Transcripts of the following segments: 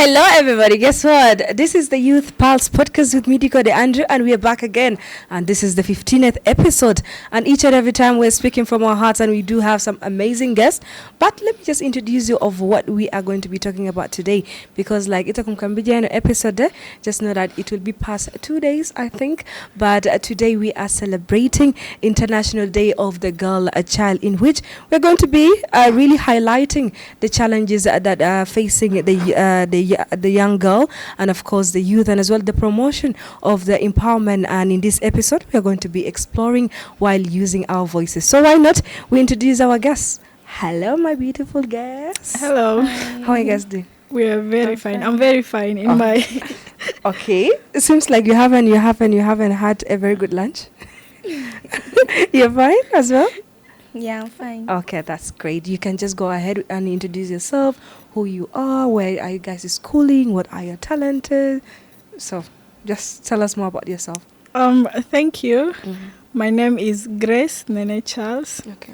Hello, everybody. Guess what? This is the Youth Pulse podcast with me, Diko De Andrew, and we are back again. And this is the 15th episode. And each and every time we're speaking from our hearts, and we do have some amazing guests. But let me just introduce you of what we are going to be talking about today, because like it's a Kumkambija episode, just know that it will be past 2 days, I think. But today we are celebrating International Day of the Girl Child, in which we're going to be really highlighting the challenges that are facing the young girl, and of course the youth, and as well the promotion of the empowerment. And in this episode we are going to be exploring while using our voices. So why not we introduce our guests. Hello, my beautiful guests. Hello. How are you guys doing? We are very fine. I'm very fine in my Okay, it seems like you haven't had a very good lunch. You're fine as well? Yeah, I'm fine. Okay, that's great. You can just go ahead and introduce yourself, who you are, where are you guys schooling, what are your talents. So just tell us more about yourself. Thank you. My name is Grace Nene Charles. Okay.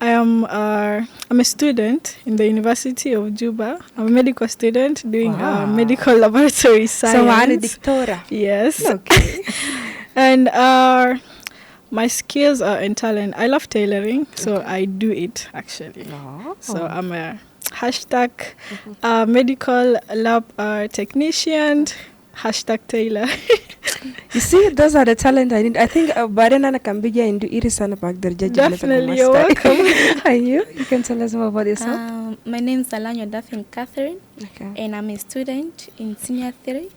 I'm a student in the University of Juba. I'm a medical student doing medical laboratory science. So I'm a doctora. Yes. Okay. And my skills are in talent. I love tailoring, so I do it actually. Oh. So I'm a medical lab technician, #tailor. You see, those are the talent I need. I think Barenana can be into Irisana back there. Definitely, you're welcome. Are you? You can tell us more about yourself. My name is Alanyo Daphne Catherine, Okay. and I'm a student in Senior 3.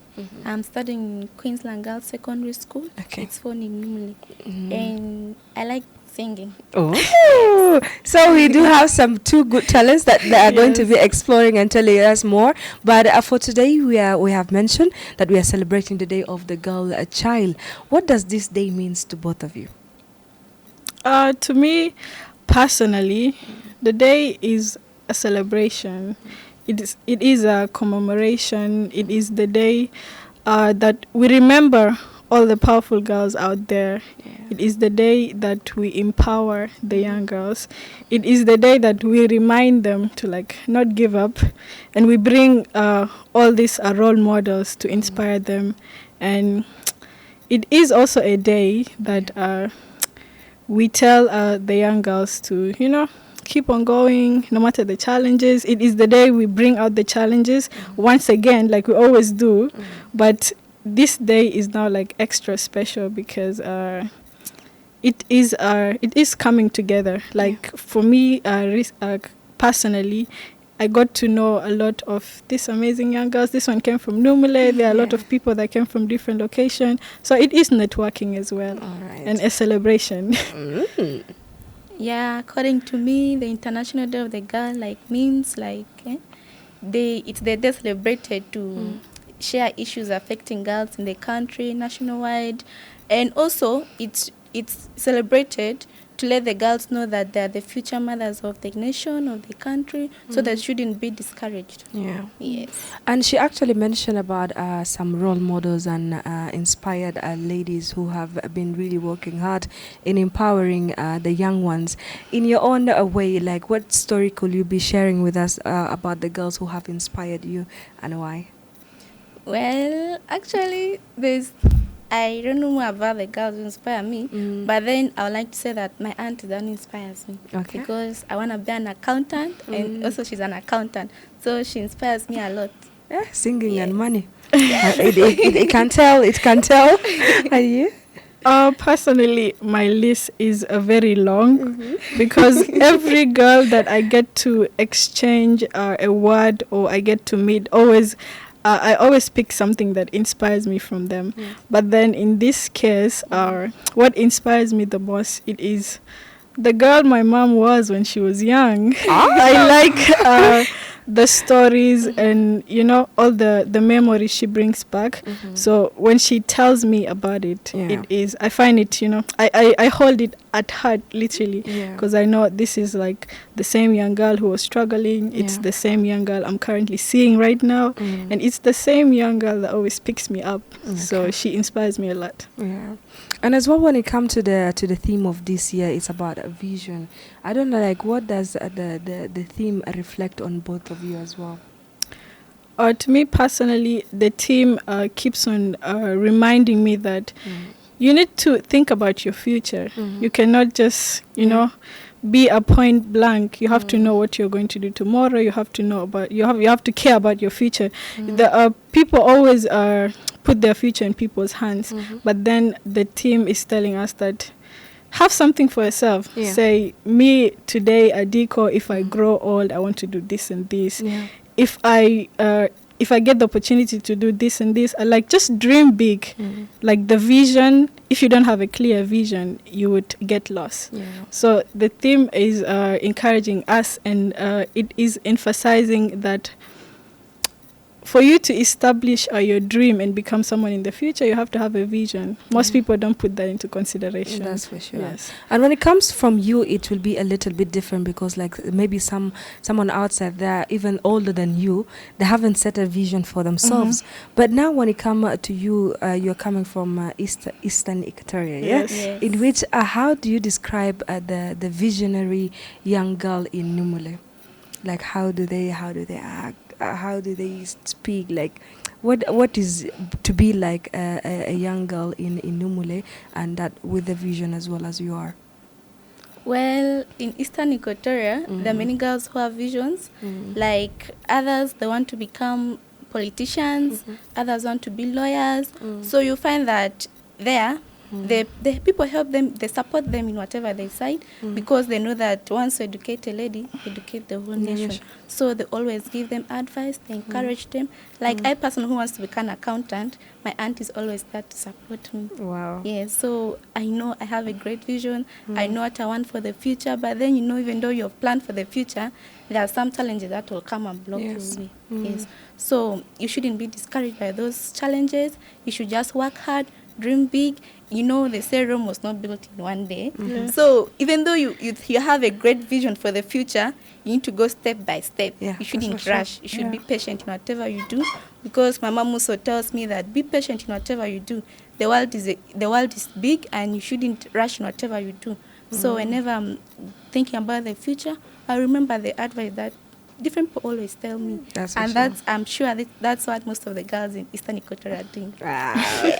I'm studying in Queensland Girls Secondary School. Okay. It's for Nimuli. And I like singing. Oh, so we do have some two good talents that they are going to be exploring and telling us more. But for today, we have mentioned that we are celebrating the Day of the Girl Child. What does this day means to both of you? To me, personally, the day is a celebration. It is a commemoration. It is the day that we remember all the powerful girls out there. Yeah. It is the day that we empower the young girls. It is the day that we remind them to not give up, and we bring all these role models to inspire them. And it is also a day that we tell the young girls to keep on going no matter the challenges. It is the day we bring out the challenges once again, like we always do. But this day is now extra special because it is coming together. For me, personally, I got to know a lot of these amazing young girls. This one came from Numule. There are a lot of people that came from different locations. So it is networking as well. All right. And a celebration. Yeah, according to me, the International Day of the Girl means it's the day celebrated to share issues affecting girls in the country nationwide, and also it's celebrated to let the girls know that they are the future mothers of the nation, of the country, so they shouldn't be discouraged. Yeah. Yes. And she actually mentioned about some role models and inspired ladies who have been really working hard in empowering the young ones. In your own way, what story could you be sharing with us about the girls who have inspired you and why? Well, actually, I don't know more about the girls who inspire me, but then I would like to say that my aunt is the one who inspires me. Okay. Because I want to be an accountant, and also she's an accountant, so she inspires me a lot. Yeah, singing and money. It can tell. It can tell. Are you? Personally, my list is very long because every girl that I get to exchange a word or I get to meet I always pick something that inspires me from them. But then in this case, what inspires me the most, it is the girl my mom was when she was young. I like the stories and all the memories she brings back. So when she tells me about it, I find it, I hold it at heart literally, because I know this is the same young girl who was struggling. It's the same young girl I'm currently seeing right now, and it's the same young girl that always picks me up. So she inspires me a lot. Yeah. And as well, when it comes to the theme of this year, it's about a vision. I don't know, what does the theme reflect on both of you as well? To me personally, the team keeps on reminding me that you need to think about your future. You cannot just, be a point blank. You have to know what you're going to do tomorrow. You have to know about you have to care about your future. The people always put their future in people's hands, but then the team is telling us that have something for yourself. Yeah. Say, me today, Adiko, if I grow old, I want to do this and this. Yeah. If I get the opportunity to do this and this, I just dream big. Like the vision, if you don't have a clear vision, you would get lost. Yeah. So the theme is encouraging us, and it is emphasizing that for you to establish your dream and become someone in the future, you have to have a vision. Most people don't put that into consideration. That's for sure. Yes. And when it comes from you, it will be a little bit different, because like maybe someone outside there, even older than you, they haven't set a vision for themselves. But now when it comes to you, you're coming from Eastern Equatoria, yeah? Yes. Yes. In which, how do you describe the visionary young girl in Numule? Like how do they act? How do they speak? Like what is to be like a young girl in Numule, and that with the vision as well as you are? Well, in Eastern Equatoria, there are many girls who have visions. Like others, they want to become politicians. Others want to be lawyers. So you find that there, the people help them, they support them in whatever they decide, because they know that once you educate a lady, you educate the whole nation. So they always give them advice, they encourage them. Like I, person who wants to become an accountant, my aunt is always there to support me. Wow. Yeah, so I know I have a great vision. I know what I want for the future. But then, even though you've planned for the future, there are some challenges that will come and block Yes. you. Yes. So you shouldn't be discouraged by those challenges. You should just work hard, dream big. They say Rome was not built in one day. So even though you have a great vision for the future, you need to go step by step. Yeah, You shouldn't that's for sure. rush. You should be patient in whatever you do, because my mom also tells me that be patient in whatever you do. The world is big, and you shouldn't rush in whatever you do. So whenever I'm thinking about the future, I remember the advice that different people always tell me. That's for and sure. I'm sure that's what most of the girls in Eastern Equatoria are doing.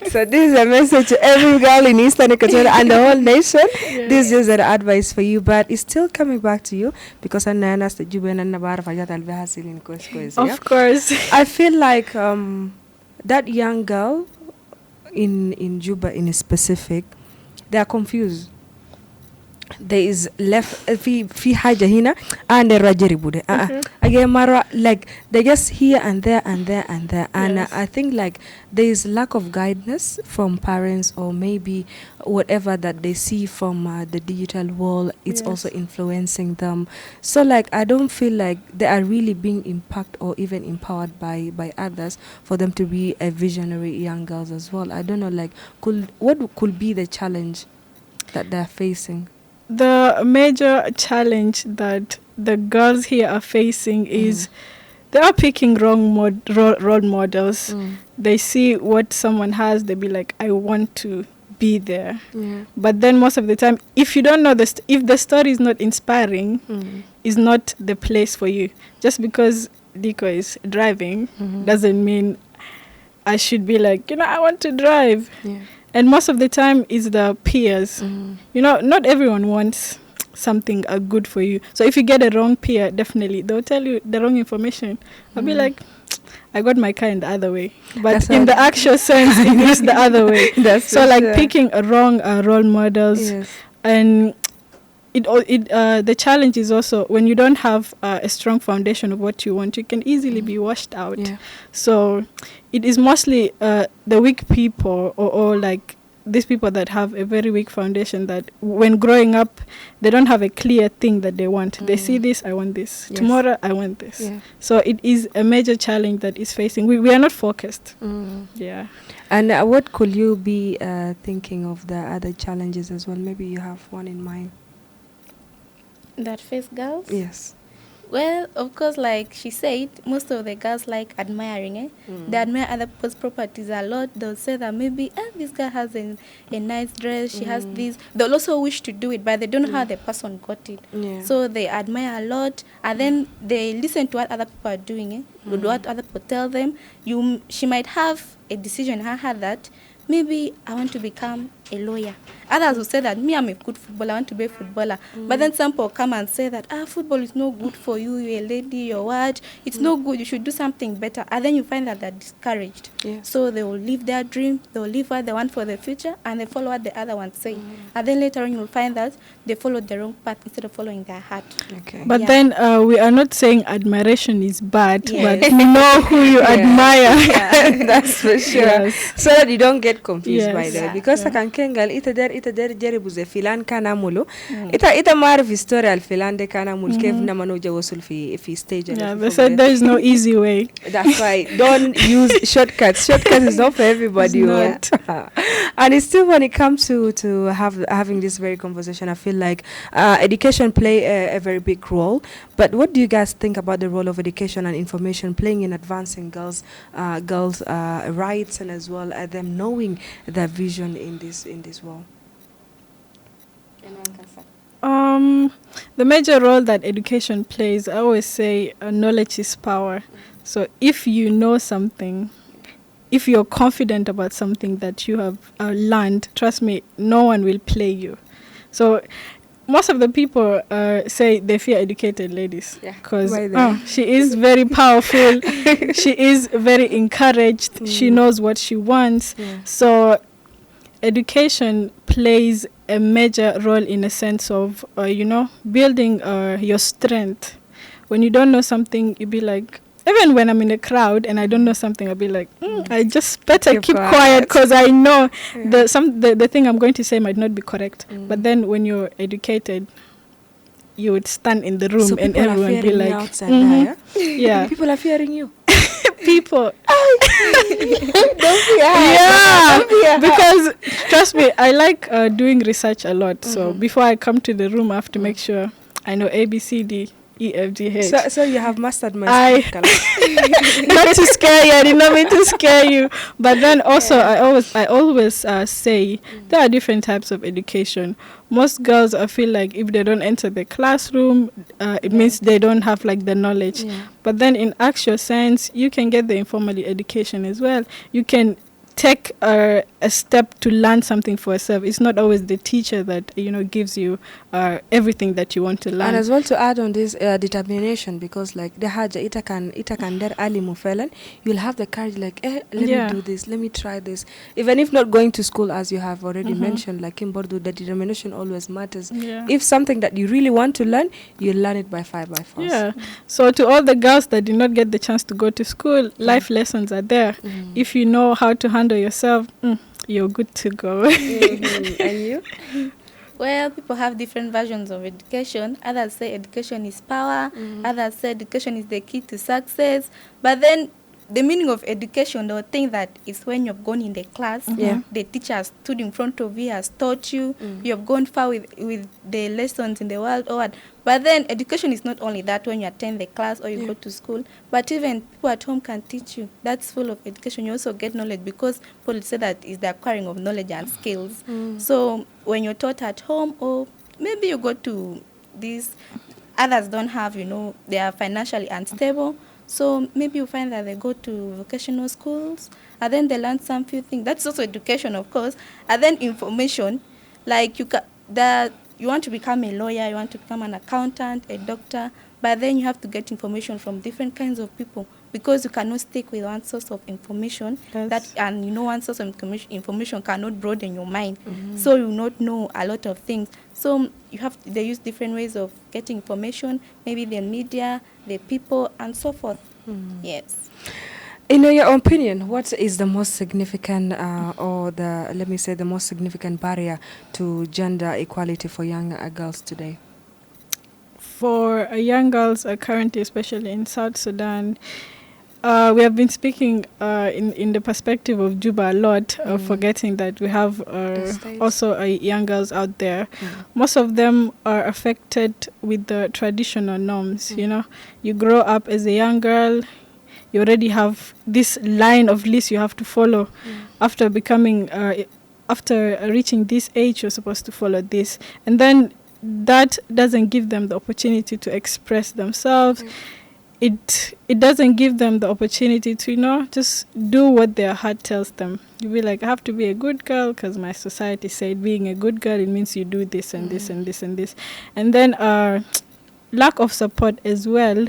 So this is a message to every girl in Eastern Equatoria and the whole nation. This is an advice for you, but it's still coming back to you, because Of course. I feel like that young girl in Juba in specific, they are confused. There is left fi haja hina and rajaribude again mara, like they just here and there and there and there, and Yes. I think like there is lack of guidance from parents, or maybe whatever that they see from the digital world, it's Yes. also influencing them. So like I don't feel like they are really being impacted or even empowered by others for them to be a visionary young girls as well. I don't know, like what could be the challenge that they're facing? The major challenge that the girls here are facing is they are picking wrong role models. They see what someone has, they be like, I want to be there. But then most of the time, if you don't know if the story is not inspiring, is not the place for you. Just because Diko is driving doesn't mean I should be like, I want to drive. And most of the time is the peers. Not everyone wants something good for you. So if you get a wrong peer, definitely they'll tell you the wrong information. I'll be like, I got my car in the other way. But That's in right. the actual sense, it is the other way. That's So for like sure. picking a wrong role models. Yes. And the challenge is also when you don't have a strong foundation of what you want, you can easily be washed out. Yeah. So it is mostly the weak people or like these people that have a very weak foundation, that when growing up, they don't have a clear thing that they want. They see this, I want this. Yes. Tomorrow, I want this. Yeah. So it is a major challenge that is facing. We are not focused. Yeah. And what could you be thinking of the other challenges as well? Maybe you have one in mind. That face girls? Yes. Well, of course, like she said, most of the girls like admiring, eh? They admire other people's properties a lot. They'll say that maybe, this girl has a nice dress, she has this. They'll also wish to do it, but they don't know how the person got it. Yeah. So they admire a lot, and then they listen to what other people are doing, what other people tell them. She might have a decision in her head that maybe I want to become a lawyer. Others will say that I'm a good footballer, I want to be a footballer. But then some people come and say that football is no good for you, you're a lady, you're what? It's no good, you should do something better. And then you find that they're discouraged. Yeah. So they will leave their dream, they will leave what they want for the future, and they follow what the other ones say. And then later on you will find that they followed the wrong path instead of following their heart. Okay. But Yeah. then we are not saying admiration is bad, Yes. but know who you admire. That's for sure. Yes. So that you don't get confused by Yes. that. Yeah. Because Yeah. akan kengal ita der jaribu ze filan kana mulu. Ita maarifi story al filan de kana mulu kef na manoja wasul fi stage. Yeah, they said there is no easy way. That's why don't use shortcuts. Shortcuts is not for everybody. It's oh. And it's still when it comes to having this very conversation, I feel like education play a very big role. But what do you guys think about the role of education and information playing in advancing girls' rights and as well as them knowing their vision in this world? The major role that education plays, I always say, knowledge is power. So if you know something, if you're confident about something that you have learned, trust me, no one will play you. So most of the people say they fear educated ladies because she is very powerful, she is very encouraged, she knows what she wants. Yeah. So education plays a major role in a sense of, building your strength. When you don't know something, you be like, even when I'm in a crowd and I don't know something, I'll be like, I just better keep quiet because I know the thing I'm going to say might not be correct. But then when you're educated, you would stand in the room So and people are everyone be fearing you like, outside there, yeah, people are fearing you. people. Don't fear. Yeah, Don't fear. because trust me, I like doing research a lot. So before I come to the room, I have to make sure I know A, B, C, D, E, F, G, H. So you have mastered my skin Not to scare you, I did not mean to scare you. But then also, I always say there are different types of education. Most girls, I feel like if they don't enter the classroom, it means they don't have like the knowledge. Yeah. But then in actual sense, you can get the informal education as well. You can take a step to learn something for yourself. It's not always the teacher that gives you everything that you want to learn. And as well to add on this determination, because like the haja ita kan der ali mufelen, you'll have the courage like let me do this, let me try this, even if not going to school, as you have already mentioned, like in Bordeaux, the determination always matters. If something that you really want to learn, you learn it by fire, by force. Yeah. So to all the girls that did not get the chance to go to school, life lessons are there. If you know how to handle yourself, you're good to go. And you? Well, people have different versions of education. Others say education is power. Others say education is the key to success. But then the meaning of education, they'll think that it's when you've gone in the class, the teacher has stood in front of you, has taught you, you have gone far with the lessons in the world or what. But then education is not only that when you attend the class or you go to school, but even people at home can teach you. That's full of education. You also get knowledge because people say that is the acquiring of knowledge and skills. So when you're taught at home, or maybe you go to these, others don't have, they are financially unstable. So maybe you find that they go to vocational schools and then they learn some few things. That's also education, of course. And then information, like you want to become a lawyer, you want to become an accountant, a doctor, but then you have to get information from different kinds of people because you cannot stick with one source of information. One source of information cannot broaden your mind. So you not know a lot of things. So they use different ways of getting information, maybe the media, the people, and so forth. Yes. In your opinion, what is the most significant the most significant barrier to gender equality for young girls today? For young girls currently, especially in South Sudan, We have been speaking in the perspective of Juba a lot, forgetting that we have also young girls out there. Most of them are affected with the traditional norms. You know, you grow up as a young girl, you already have this line of list you have to follow. After becoming, after reaching this age, you're supposed to follow this, and then that doesn't give them the opportunity to express themselves. It doesn't give them the opportunity to, you know, just do what their heart tells them. You be like, I have to be a good girl because my society said being a good girl, it means you do this and this and this and this. And then lack of support as well.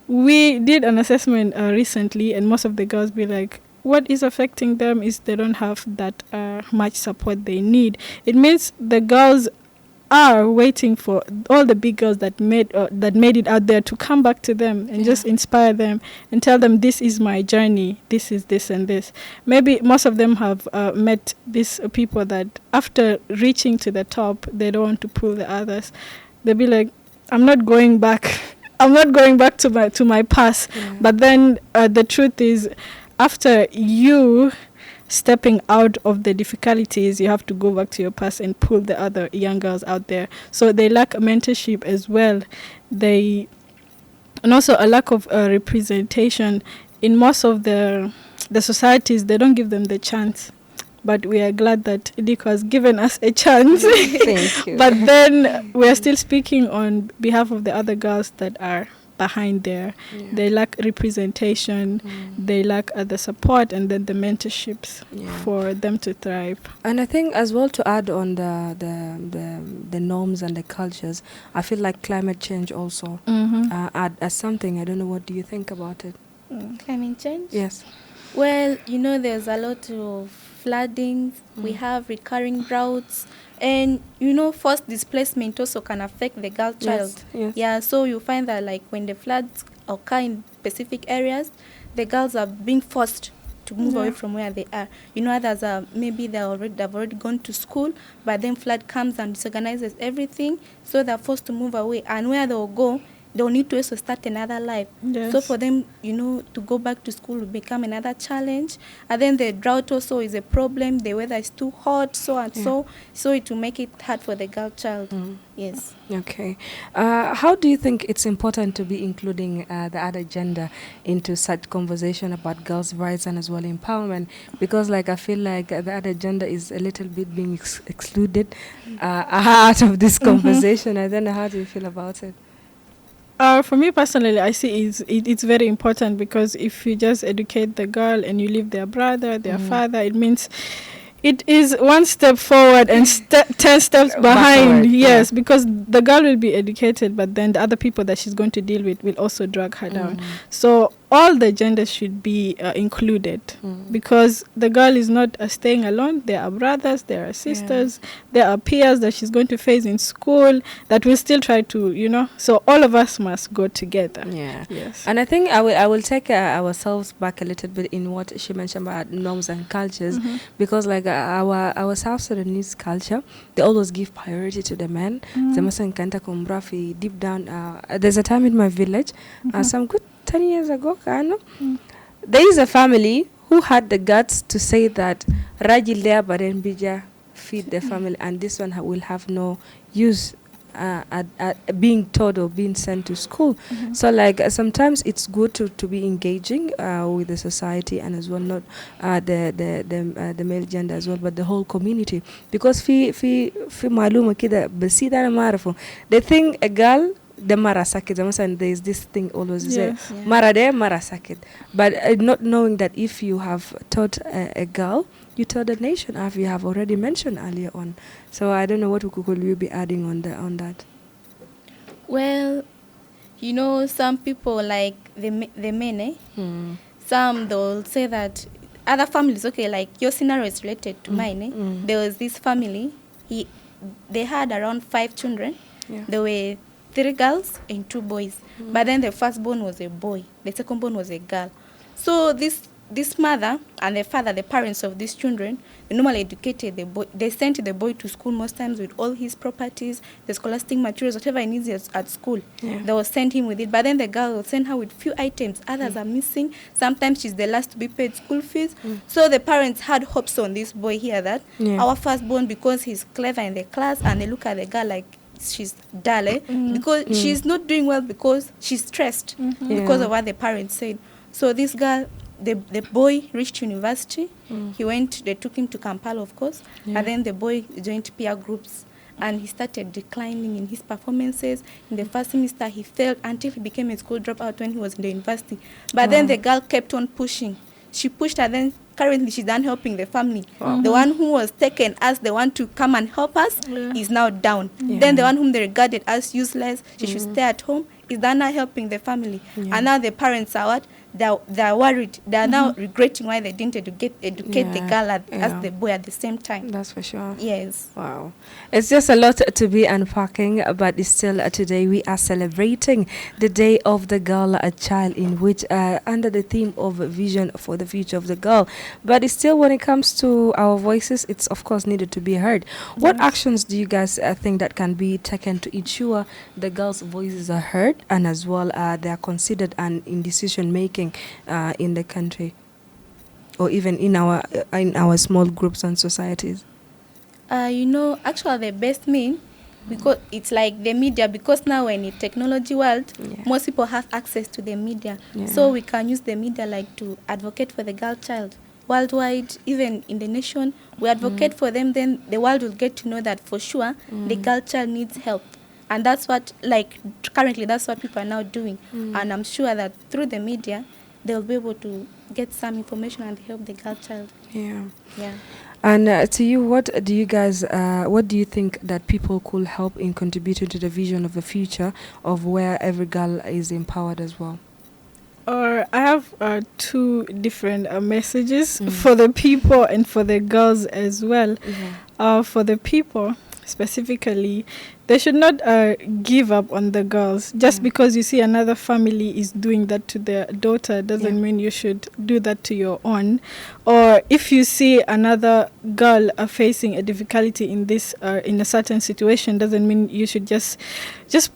We did an assessment recently, and most of the girls be like, what is affecting them is they don't have that much support they need. It means the girls are waiting for all the big girls that made it out there to come back to them and just inspire them and tell them, this is my journey, this is this and this. Maybe most of them have met these people that after reaching to the top, they don't want to pull the others. They'll be like, I'm not going back. I'm not going back to my past. But then the truth is, after you stepping out of the difficulties, you have to go back to your past and pull the other young girls out there. So they lack mentorship as well. And also a lack of representation in most of the societies. They don't give them the chance. But we are glad that Idiko has given us a chance. Thank you. But then we are still speaking on behalf of the other girls that are behind there. They lack representation, they lack the support, and then the mentorships for them to thrive. And I think as well, to add on the norms and the cultures, I feel like climate change also as something. I don't know, what do you think about it? Climate change? Yes. Well, you know, there's a lot of floodings, we have recurring droughts, and you know, forced displacement also can affect the girl child. Yes. Yeah, so you find that like when the floods occur in specific areas, the girls are being forced to move away from where they are. You know, others are maybe they've already gone to school, but then flood comes and disorganizes everything, so they're forced to move away, and where they'll go, they'll need to also start another life. So for them, you know, to go back to school will become another challenge. And then the drought also is a problem. The weather is too hot, so it will make it hard for the girl child. Yes. Okay. How do you think it's important to be including the other gender into such conversation about girls' rights and as well empowerment? Because like I feel like the other gender is a little bit being excluded out of this conversation. I don't know, how do you feel about it? For me personally, I see it's very important, because if you just educate the girl and you leave their brother, their father, it means it is one step forward and 10 steps behind. Yes, because the girl will be educated, but then the other people that she's going to deal with will also drag her down. So all the genders should be included, because the girl is not staying alone. There are brothers, there are sisters, there are peers that she's going to face in school that will still try to, you know. So all of us must go together. Yes. And I think I will take ourselves back a little bit in what she mentioned about norms and cultures, because like our South Sudanese culture, they always give priority to the men. Deep down, there's a time in my village, some good 10 years ago, there is a family who had the guts to say that Rajil there, but then Bija feed the family, and this one will have no use at being taught or being sent to school. So like sometimes it's good to be engaging with the society, and as well not the male gender as well, but the whole community, because fi maluma kida basida na marafo, they think a girl the mara sakit, and there is this thing always say mara de mara sakit, but not knowing that if you have taught a girl, you taught the nation, as you have already mentioned earlier on. So I don't know what will you be adding on that. Well, you know, some people like the men, some they'll say that other families, okay, like your scenario is related to mine. There was this family, they had around 5 children. There were 3 girls and 2 boys. But then the firstborn was a boy, the secondborn was a girl. So this this mother and the father, the parents of these children, they normally educated the boy. They sent the boy to school most times with all his properties, the scholastic materials, whatever he needs at school. Yeah. They will send him with it. But then the girl will send her with few items. Others are missing. Sometimes she's the last to be paid school fees. So the parents had hopes on this boy here that our firstborn, because he's clever in the class, and they look at the girl like she's dull, because she's not doing well because she's stressed because of what the parents said. So this girl, the boy reached university. They took him to Kampala, of course, and then the boy joined peer groups, and he started declining in his performances. In the first semester, he failed until he became a school dropout when he was in the university. But then the girl kept on pushing. She pushed, and then currently she's done helping the family. The one who was taken as the one to come and help us is now down. Then the one whom they regarded as useless, she should stay at home, is now helping the family. And now the parents are what? They're worried. They're now regretting why they didn't educate the girl as the boy at the same time. That's for sure. Yes. Wow. It's just a lot to be unpacking, but it's still today we are celebrating the Day of the Girl, a child, in which under the theme of vision for the future of the girl. But it's still, when it comes to our voices, it's of course needed to be heard. What actions do you guys think that can be taken to ensure the girls' voices are heard, and as well they are considered and in decision making in the country, or even in our small groups and societies? Actually the best mean, because it's like the media, because now we're in a technology world, most people have access to the media. So we can use the media like to advocate for the girl child worldwide, even in the nation. We advocate for them, then the world will get to know that for sure the girl child needs help. And that's what, like, currently that's what people are now doing. And I'm sure that through the media, they'll be able to get some information and help the girl child. Yeah. Yeah. And to you, what do you think that people could help in contributing to the vision of the future of where every girl is empowered as well? I have two different messages for the people and for the girls as well. For the people specifically, they should not give up on the girls. Just because you see another family is doing that to their daughter doesn't mean you should do that to your own. Or if you see another girl facing a difficulty in this in a certain situation, doesn't mean you should just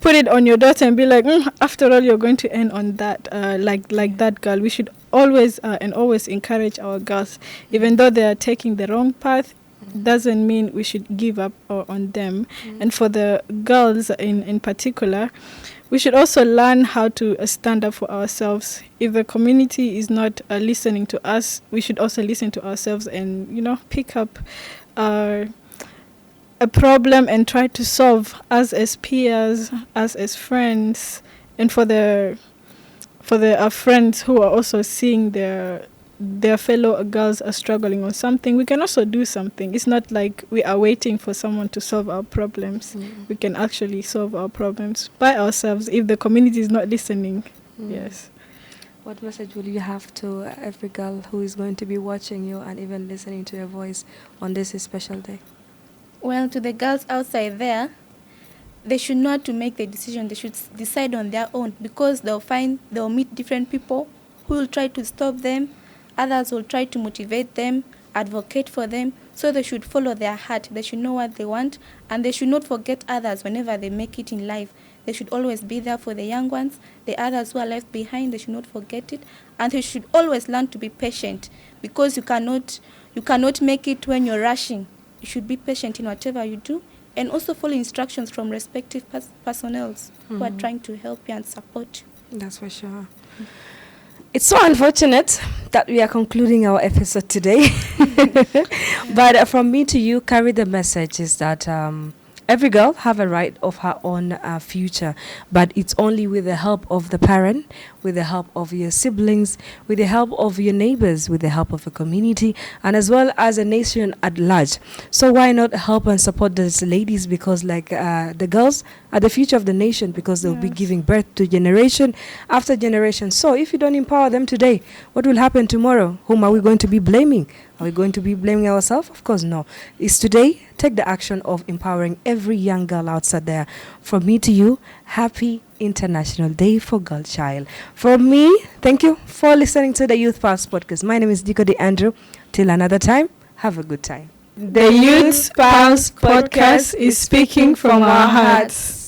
put it on your daughter and be like, after all, you're going to end on that like that girl. We should always encourage our girls, even though they are taking the wrong path. Doesn't mean we should give up on them. And for the girls in particular, we should also learn how to stand up for ourselves. If the community is not listening to us, we should also listen to ourselves and pick up a problem and try to solve as peers, as friends. And for our friends who are also seeing their fellow girls are struggling on something, we can also do something. It's not like we are waiting for someone to solve our problems. We can actually solve our problems by ourselves if the community is not listening. Yes. What message will you have to every girl who is going to be watching you and even listening to your voice on this special day? Well, to the girls outside there, they should not to make the decision. They should decide on their own, because they'll meet different people who will try to stop them. Others will try to motivate them, advocate for them. So they should follow their heart. They should know what they want, and they should not forget others whenever they make it in life. They should always be there for the young ones. The others who are left behind, they should not forget it. And they should always learn to be patient, because you cannot make it when you're rushing. You should be patient in whatever you do, and also follow instructions from respective personnel who are trying to help you and support you. That's for sure. It's so unfortunate that we are concluding our episode today. But from me to you, carry the message is that every girl have a right of her own future, but it's only with the help of the parent, with the help of your siblings, with the help of your neighbors, with the help of a community, and as well as a nation at large. So why not help and support these ladies? Because the girls are the future of the nation, because they'll be giving birth to generation after generation. So if you don't empower them today, what will happen tomorrow? Whom are we going to be blaming? Are we going to be blaming ourselves? Of course, no. It's today. Take the action of empowering every young girl outside there. From me to you, happy International Day for Girl Child. From me, thank you for listening to the Youth Pulse podcast. My name is Diko De Andrew. Till another time, have a good time. The Youth Pulse podcast is speaking from our hearts.